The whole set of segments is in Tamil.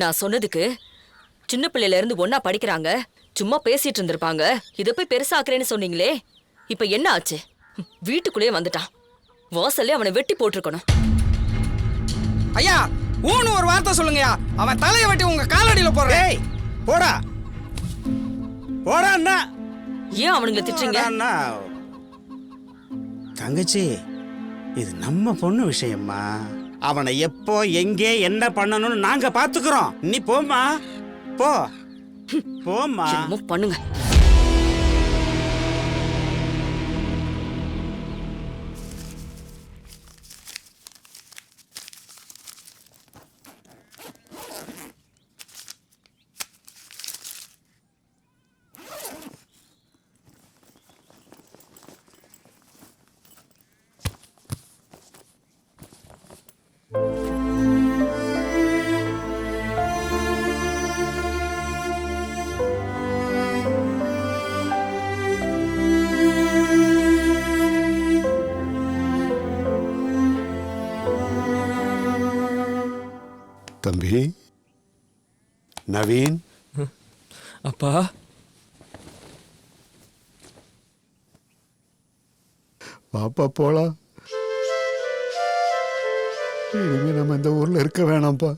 நான் சொன்னதுக்கு சின்ன பிள்ளையில இருந்து ஒன்னா படிக்கிறாங்க, சும்மா பேசிட்டு இருந்திருப்பாங்க, இத போய் பெருசாக்குறேன்னு சொன்னீங்களே, இப்ப என்ன ஆச்சு? வீட்டுக்குள்ளேயே வந்துட்டான். வாசல்ல அவனை வெட்டி போட்டிருக்கணும். ஐயா, ஊன்னு ஒரு வார்த்தை சொல்லுங்கயா. அவன் தலையை வெட்டி உங்க காலடியில போறேன். போடா போடா அண்ணா. ஏன் அவனுங்களை திட்டுறீங்க? தங்கச்சி, இது நம்ம பொண்ணு விஷயம்மா. அவனை எப்போ எங்கே என்ன பண்ணணும்னு நாங்க பாத்துக்கிறோம். நீ போம்மா, போ போம்மா. பண்ணுங்க. தம்பி நவீன், அப்பா பாப்பா போலாம். இனிமே நம்ம இந்த ஊர்ல இருக்க வேணாம்ப்பா.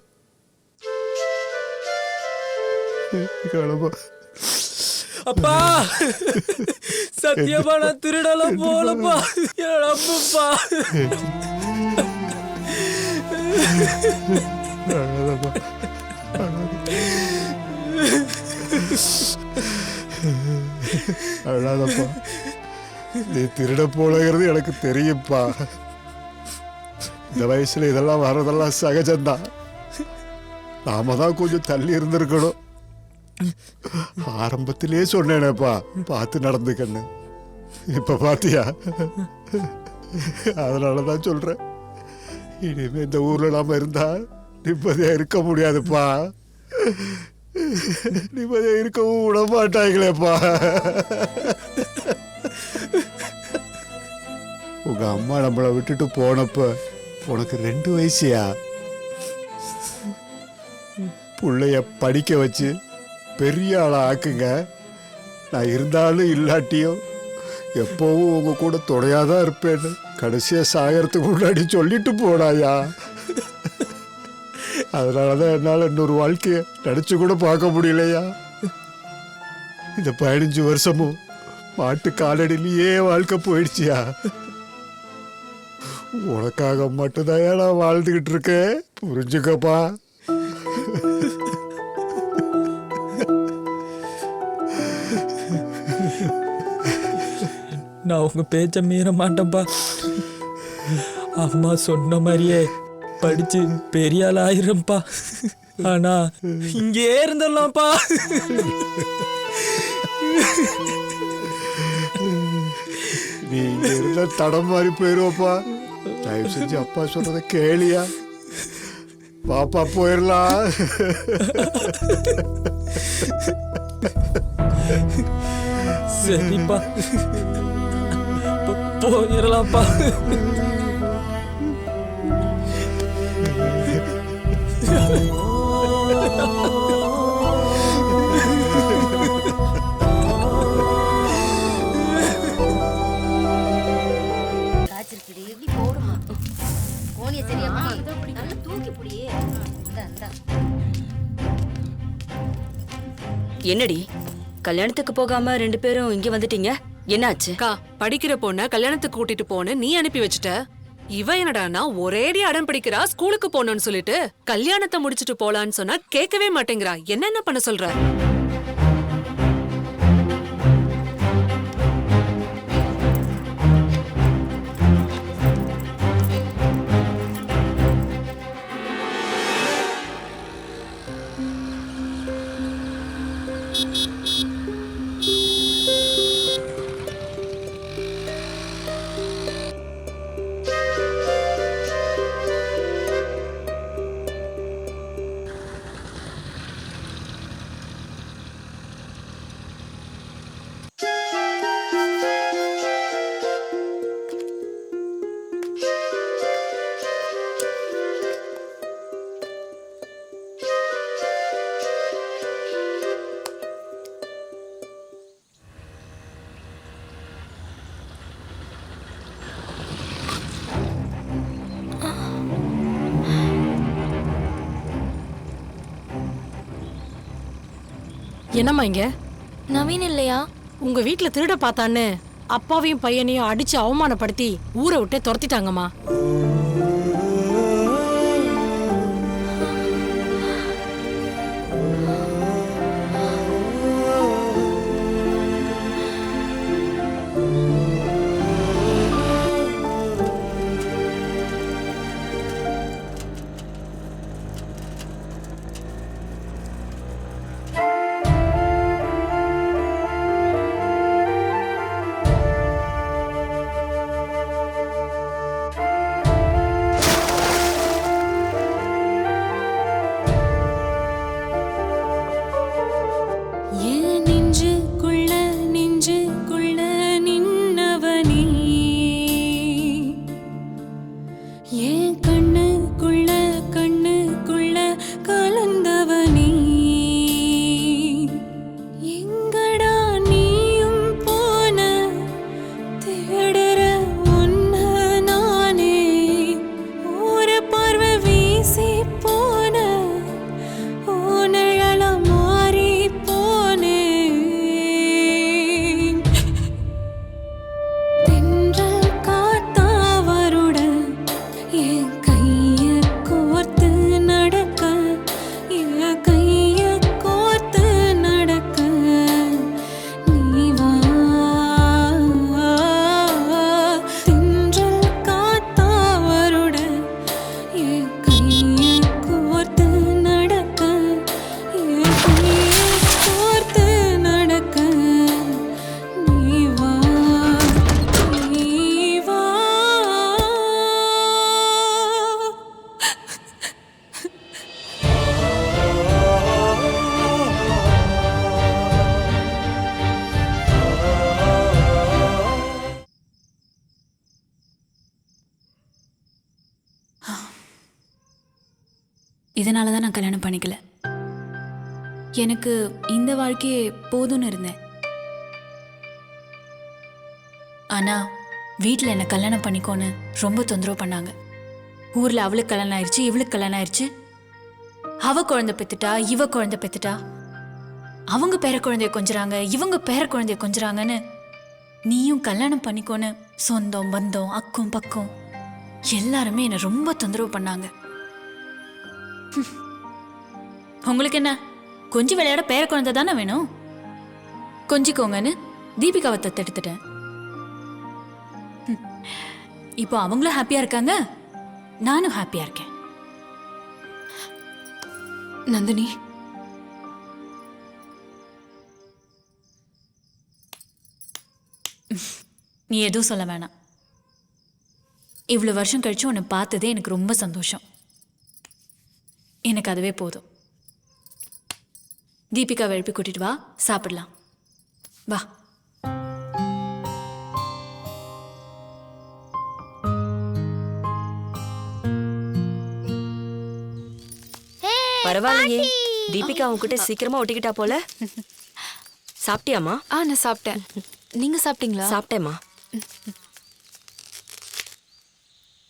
அப்பா சத்தியமா நான் திருடலாம் போலப்பா, நம்புப்பா. அழாதப்பா, நீ திருட போலங்கிறது எனக்கு தெரியும்ப்பா. இந்த வயசுல இதெல்லாம் வர்றதெல்லாம் சகஜம்தான். நாம தான் கொஞ்சம் தள்ளி இருந்திருக்கணும். ஆரம்பத்திலே சொன்னேனேப்பா, பார்த்து நடந்துக்கன்னு. இப்ப பாத்தியா? அதனாலதான் சொல்றேன், இனிமே இந்த ஊர்ல நாம இருந்தா நிம்மதியா இருக்க முடியாதுப்பா. நிம்மதியா இருக்கவும் விட மாட்டாங்களேப்பா. உங்க அம்மா நம்மளை விட்டுட்டு போனப்ப உனக்கு 2 வயசுயா. பிள்ளைய படிக்க வச்சு பெரிய ஆளா ஆக்குங்க. நான் இருந்தாலும் இல்லாட்டியும் எப்பவும் உங்க கூட துணையாதான் இருப்பேன்னு கடைசியா சாகறதுக்கு முன்னாடி சொல்லிட்டு போனாயா. அதனாலதான் என்னால இன்னொரு வாழ்க்கைய நினைச்சு கூட பார்க்க முடியலையா. இந்த 15 வருஷமும் மாட்டு காலடியிலேயே வாழ்க்கை போயிடுச்சியா. உனக்காக மட்டும்தான் நான் வாழ்ந்துகிட்டு இருக்கேன், புரிஞ்சுக்கப்பா. நான் உங்க பேச்ச மீற மாட்டேன்ப்பா. அம்மா சொன்ன மாதிரியே படிச்சு பெரிய ஆள் ஆயிரம்பா. ஆனா இங்கே இருந்துடலாம்ப்பா. நீ இங்க இருந்த தடம் மாதிரி போயிருவப்பா. தயவு செஞ்சு அப்பா சொல்றத கேளியா. பாப்பா போயிடலாம். சரிப்பா, போயிடலாம்ப்பா. என்னடி, கல்யாணத்துக்கு போகாம 2 பேரும் இங்க வந்துட்டீங்க? என்னாச்சு? படிக்கிற பொண்ண கல்யாணத்துக்கு கூட்டிட்டு போன நீ அனுப்பி வச்சுட்ட. இவ என்னடானா ஒரேடி அடம் பிடிக்கிறா, ஸ்கூலுக்கு போகணும்னு சொல்லிட்டு. கல்யாணத்தை முடிச்சிட்டு போலான்னு சொன்னா கேட்கவே மாட்டேங்கிறா. என்னென்ன பண்ண சொல்ற? என்னம்மா இங்க நவீன் இல்லையா? உங்க வீட்ல திருட பார்த்தான்னு அப்பாவையும் பையனையும் அடிச்சு அவமானப்படுத்தி ஊரை விட்டே துரத்திட்டாங்கம்மா. இதனால தான் நான் கல்யாணம் பண்ணிக்கல. எனக்கு இந்த வாழ்க்கையே போதும்னு இருந்தேன். ஆனா வீட்டில் என்னை கல்யாணம் பண்ணிக்கோன்னு ரொம்ப தொந்தரவு பண்ணாங்க. ஊரில் அவளுக்கு கல்யாணம் ஆயிடுச்சு, இவளுக்கு கல்யாணம் ஆயிடுச்சு, அவ குழந்தை பெத்துட்டா, இவ குழந்தை பெத்துட்டா, அவங்க பேர குழந்தைய கொஞ்சறாங்க, இவங்க பேர குழந்தைய கொஞ்சறாங்கன்னு நீயும் கல்யாணம் பண்ணிக்கோன்னு சொந்தம் பந்தம் அக்கம் பக்கம் எல்லாருமே என்னை ரொம்ப தொந்தரவு பண்ணாங்க. உங்களுக்கு என்ன, கொஞ்சம் விளையாட பேர குழந்தை தானே வேணும், கொஞ்சிக்கோங்கன்னு தீபிகாவை தத்தெடுத்துட்டேன். இப்போ அவங்களும் ஹாப்பியா இருக்காங்க, நானும் ஹாப்பியா இருக்கேன். நந்தினி, நீ எதுவும் சொல்ல வேணாம். இவ்வளவு வருஷம் கழிச்சு உன்னை பார்த்ததே எனக்கு ரொம்ப சந்தோஷம். எனக்கு அதுவே போதும். தீபிகாவை எழுப்பி கூட்டிட்டு வா, சாப்பிடலாம். வா. பரவாயில்லையே, தீபிகா உன்கிட்ட சீக்கிரமா ஒட்டிக்கிட்டா போல. சாப்பிட்டியாமா? நான் சாப்பிட்டேன். நீங்க சாப்பிட்டீங்களா? சாப்பிட்டேம்மா.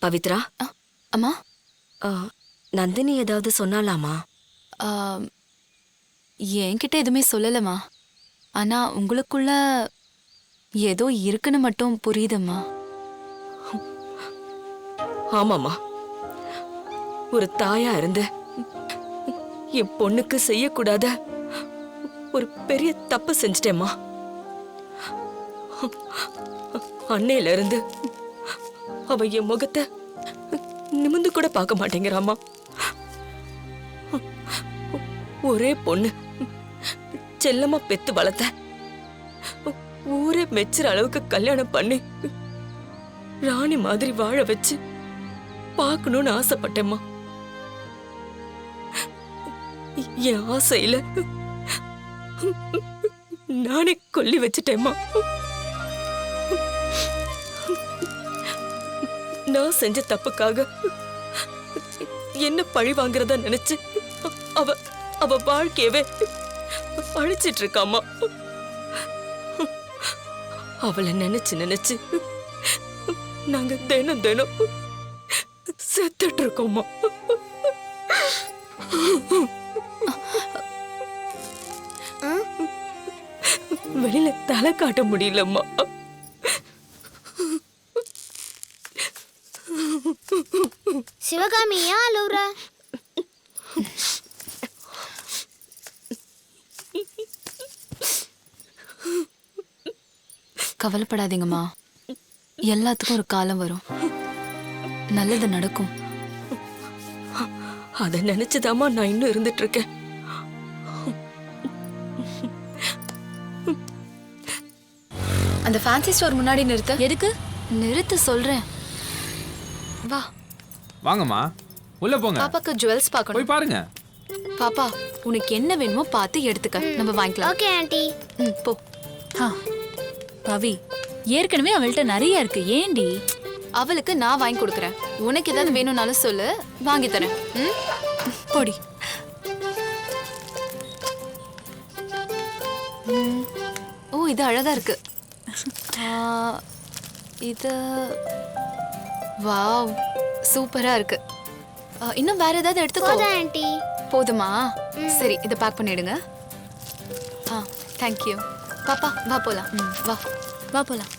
பவித்ரா, அம்மா, நந்தினி ஏதாவது சொன்னாலாமா? என்கிட்ட எதுவுமே சொல்லலம்மா. ஆனா உங்களுக்குள்ள ஏதோ இருக்குன்னு மட்டும் புரியுதம்மா. ஆமாமா, ஒரு தாயா இருந்து என் பொண்ணுக்கு செய்யக்கூடாத ஒரு பெரிய தப்பு செஞ்சிட்டேம்மா. அன்னையில இருந்து அவ என் முகத்தை நிமிந்து கூட பார்க்க மாட்டேங்கிறாமா. ஒரே பொண்ணு செல்லமா பெத்து வளர்த்த, ஊரே மெச்சுற அளவுக்கு கல்யாணம் பண்ணி ராணி மாதிரி வாழ வச்சு பார்க்கணும்னு ஆசைப்பட்டேம்மா. என் ஆசையில நானே கொல்லி வச்சுட்டேம்மா. நான் செஞ்ச தப்புக்காக என்ன பழி வாங்குறதா நினைச்சு அவ அவ வாழ்க்கையவே அழிச்சிட்டு இருக்காமா. அவளை நினைச்சு நினைச்சு நாங்க தினம் தினம் செத்துட்டு இருக்கோமா. வெளியில தலை காட்ட முடியலம்மா. சிவகாமி ஏன் அழுவுற? கவலைப்படாதீங்கம்மா, எல்லாத்துக்கும் ஒரு காலம் வரும், நல்லது நடக்கும். அத நினைச்சுதாம்மா நான் இன்னும் இருந்துட்டு இருக்கேன். அந்த ஃபேன்சி ஸ்டோர் முன்னாடி நிறுத்த. எதுக்கு? நிறுத்த சொல்றேன். வா. வாங்கம்மா, உள்ள போங்க. பாப்பாக்கு ஜுவல்ஸ் பார்க்கணும். போய் பாருங்க. பாப்பா, உனக்கு என்ன வேணுமோ பார்த்து எடுத்துக்க, நம்ம வாங்கிக்கலாம். Okay aunty. போ. பவி, ஏற்கனவே அவள்கிட்ட நிறைய இருக்கு, ஏண்டி? அவளுக்கு நான் வாங்கி கொடுக்குறேன். உனக்கு ஏதாவது வேணும்னாலும் சொல்லு, வாங்கி தரேன். போடி. ஓ, இது அழகா இருக்கு. இது வாவ், சூப்பரா இருக்கு. இன்னும் வேற ஏதாவது எடுத்துக்கோ. ஆண்டி போதுமா? சரி, இதை பேக் பண்ணிடுங்க. தேங்க்யூ. பாப்பா வா போலாம். வா வா போலாம்.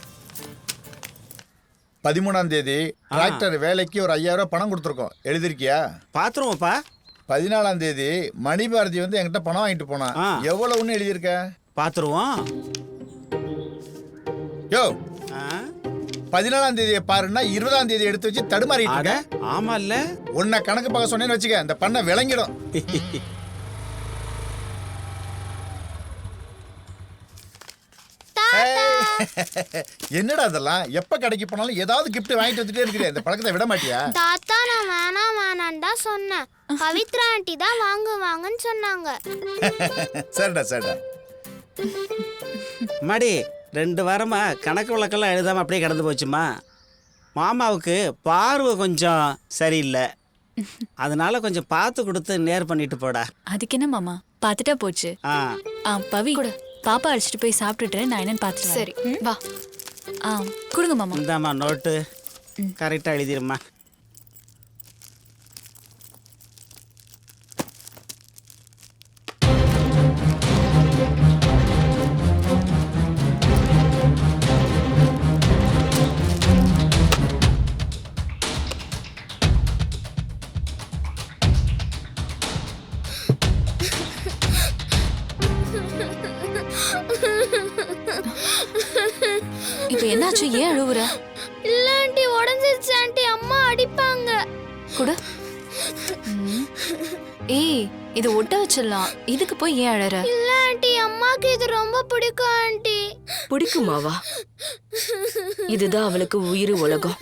13ஆம் தேதி டிராக்டர் வேலைக்கு ஒரு 5000 பணம் கொடுத்துருக்கோம், எழுதிருக்கியா? பாத்துருவோம்ப்பா. 14ஆம் தேதி மணிபாரதி வந்து என்கிட்ட பணம் வாங்கிட்டு போனான். எவ்வளவுன்னு எழுதியிருக்க? பாத்துருவோம். யோ, 14ஆம் தேதியை பாருன்னா 20ஆம் தேதி எடுத்து வச்சு தடுமாறிட்டு இருக்க. ஆமா இல்ல, உன்னை கணக்கு பார்க்க சொன்னேன்னு வச்சுக்க, இந்த பண்ண விளங்கிடும். என்னடா அதெல்லாம்? எப்ப கடைக்கு போனாலும் ஏதாவது கிஃப்ட் வாங்கிட்டு வந்துட்டே இருக்கிறேன், இந்த பழக்கத்தை விட மாட்டியா? தாத்தா, நான் வேணாம் தான் சொன்னேன். பவித்ரா ஆண்டி தான் வாங்குவாங்கன்னு சொன்னாங்க. சரிடா சரிடா. மடி 2 வாரமா கணக்கு வழக்கெல்லாம் எழுதாம அப்படியே கடந்து போச்சுமா. மாமாவுக்கு பார்வை கொஞ்சம் சரியில்லை, அதனால கொஞ்சம் பார்த்து கொடுத்து நேர் பண்ணிட்டு போடா. அதுக்கு என்ன மாமா, பார்த்துட்டா போச்சு. பவி கூட பாப்பா அழைச்சிட்டு போய் சாப்பிட்டுட்டு நான் என்னன்னு பார்த்துட்டு. சரி வா. கொடுங்க மாமா. இந்தாம்மா நோட்டு, கரெக்டாக எழுதிருமா. இப்ப என்னாச்சு? ஏன் அழுவுற? இல்ல ஆண்டி, உடைஞ்சிருச்சு ஆண்டி, அம்மா அடிப்பாங்க. கூட ஏய், இது ஒட்ட வச்சிடலாம், இதுக்கு போய் ஏன் அழற? இல்ல ஆண்டி, அம்மாக்கு இது ரொம்ப பிடிக்கும் ஆண்டி. பிடிக்குமாவா? இதுதான் அவளுக்கு உயிர் உலகம்.